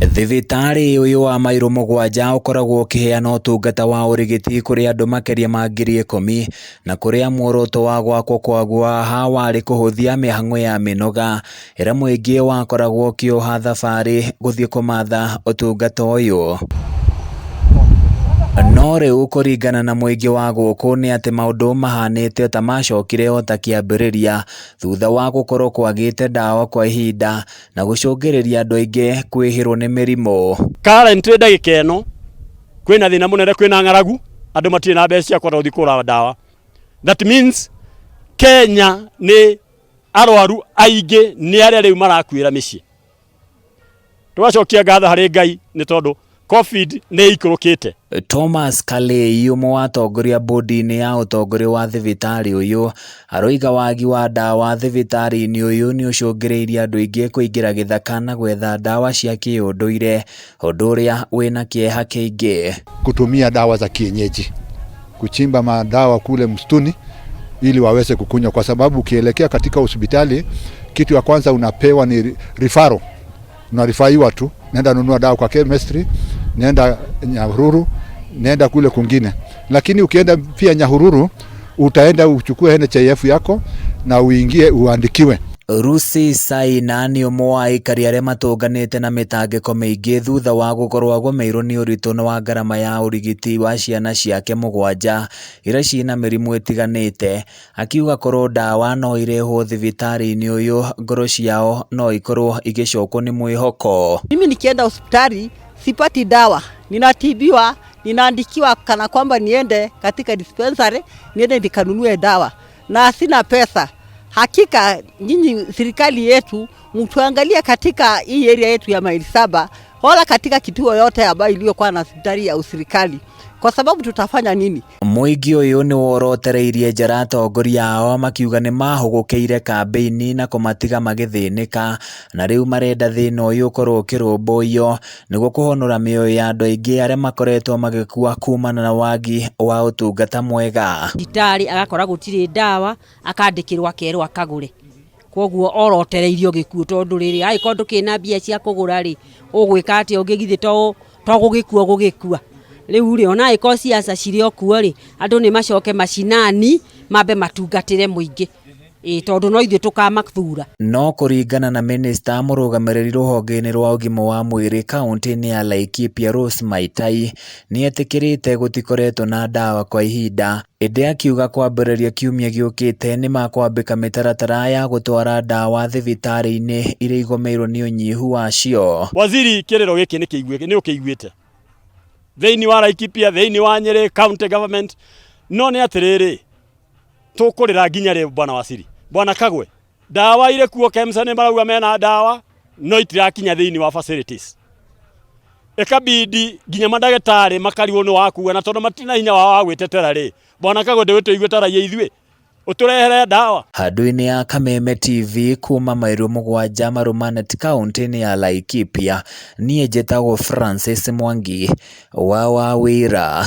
Thibitarĩ uyu wa Mairo Mũgwanja ukoragwo ũkĩheana ũtungata wa ũrigiti kũrĩ andũ makĩria ma 10,000 na kũrĩa muoroto wa gwakwo kwaguo haha warĩ kũhũthia mĩhang'o ya mĩnoga ĩrĩa mũingĩ wakoragwo ũkĩoha thabarĩ gũthiĩ kũmatha ũtungata ũyũ. No rĩu kũringana na mũingĩ wa gũkũ nĩ atĩ maũndũ mahanĩte ta macokire o ta kĩambĩrĩria thutha wa gũkorwo kwagĩte ndawa kwa ihinda na gũcũngĩrĩria andũ aingĩ kwĩhĩrwo nĩ mĩrimũ. Currently ndagĩka ĩno kwĩna thĩna mũnene, kwĩna ng'aragu, andũ matirĩ na mbeca cia kũhota gũthiĩ kũgũra ndawa. That means Kenya nĩ arwaru aingĩ nĩ arĩa rĩu marakuĩra mĩciĩ. Tũgacokia ngatho harĩ Ngai nĩ tondũ COVID nĩ ikũrũkĩte. Thomas Kalei, ũmwe wa atongoria bodi-inĩ ya ũtongoria wa thibitarĩ ũyũ, aroiga wagi wa ndawa thibitarĩ-inĩ ũyũ nĩ ũcũngĩrĩirie andũ aingĩ kũingĩra gĩthaka na gwetha ndawa cia kĩũndũire, ũndũ ũrĩa wĩna kĩeha kĩingĩ. Kutumia dawa za kienyeji, kuchimba madawa kule msituni ili waweze kukunywa, kwa sababu ukielekea katika hospitali kitu ya kwanza unapewa ni referral. Unarifaiwa tu, nenda nunua dawa kwa chemistry, nenda Nyahururu, nenda kule kungine. Lakini ukienda pia Nyahururu, utaenda uchukue NHIF yako na uingie uandikiwe. Rusi Saina nĩ ũmwe wa aikari arĩa matũnganĩte na mĩtangĩko mĩingĩ thutha wa gũkorwo agũmĩirwo nĩ ũritũ wa ngarama ya ũrigiti wa ciana ciake 7 iria ciĩna mĩrimũ ĩtiganĩte, akiuga korwo ndawa no irehwo thibitarĩ-inĩ ũyũ, ngoro ciao no ikorwo igĩcokwo nĩ mwĩhoko. Mimi nikienda hospitali sipati dawa, ninatibiwa, ninaandikiwa kana kwamba niende katika dispensary, niende nikanunue dawa na sina pesa. Hakika nyinyi serikali yetu mtuangalia katika hii area yetu ya Maili 7 wala katika kituo yote ambayo iliyokuwa na hospitali ya userikali, kwa sababu tutafanya nini? Mũingĩ ũyũ nĩ worotereirie njara atongoria ao makiuga nĩ mahũgũkĩire kambĩini na kũmatiga magĩthĩnĩka, na rĩu marenda thĩna ũyũ ũkorwo ũkĩrũmbũiyo nĩguo kũhonora mĩoyo ya andũ aingĩ arĩa makoretwo magĩkua kumana na wagi wa ũtungata mwega. Ndagĩtarĩ agakora gũtirĩ ndawa, akandĩkĩrwo akerwo akagũre. Koguo orotereirio gĩkuũ tondũ rĩrĩ angĩkorwo ndũkĩna mbia cia kũgũra rĩ ũgwĩka atĩ ũngĩgithĩ to gũgĩkua gũgĩkua. Rĩu rĩ ona ĩko ciaca cirĩ okuo rĩ andũ nĩ macoke macinani mambe matungatĩre mũingĩ tondũ no ithuĩ tũkamathura. No kũringana na minista mũrũgamĩrĩri rũhonge-inĩ rwa ũgima wa mwĩrĩ kaunti-inĩ ya Laikipia Rose Maitai nĩ etĩkĩrĩte gũtikoretwo na ndawa kwa ihinda, ĩndĩ akiuga kwambĩrĩria kiumia gĩũkĩte nĩ makwambĩka mĩtaratara ya gũtwara ndawa thibitarĩ-inĩ iria igũmĩirwo nĩ ũnyihu wacio. Waziri kĩrĩro gĩkĩ nĩ ũkĩiguĩte thĩinĩ wa Laikipia, thĩinĩ wa Nyeri county government, no nĩ atĩrĩrĩ tũkũrĩra nginya rĩ bwana Wasiri, bwana Kagwe, ndawa ile kuo KEMSA nĩ marauga mena ndawa no itirakinya thĩinĩ wa facilities. Ikabidi nginya mandagĩtarĩ makariwo nĩ wakuga na tondũ matina hinya wa gwĩtetera rĩ bwana Kagwe ndĩgũtũigweta raia ithuĩ ũtũrehere ndawa. Handũ-inĩ ya Kameme TV kuma Mairo Mũgwanja Marumanet kaunti-inĩ ya Laikipia, niĩ njĩtagwo Francis Mwangi wa Wawĩra.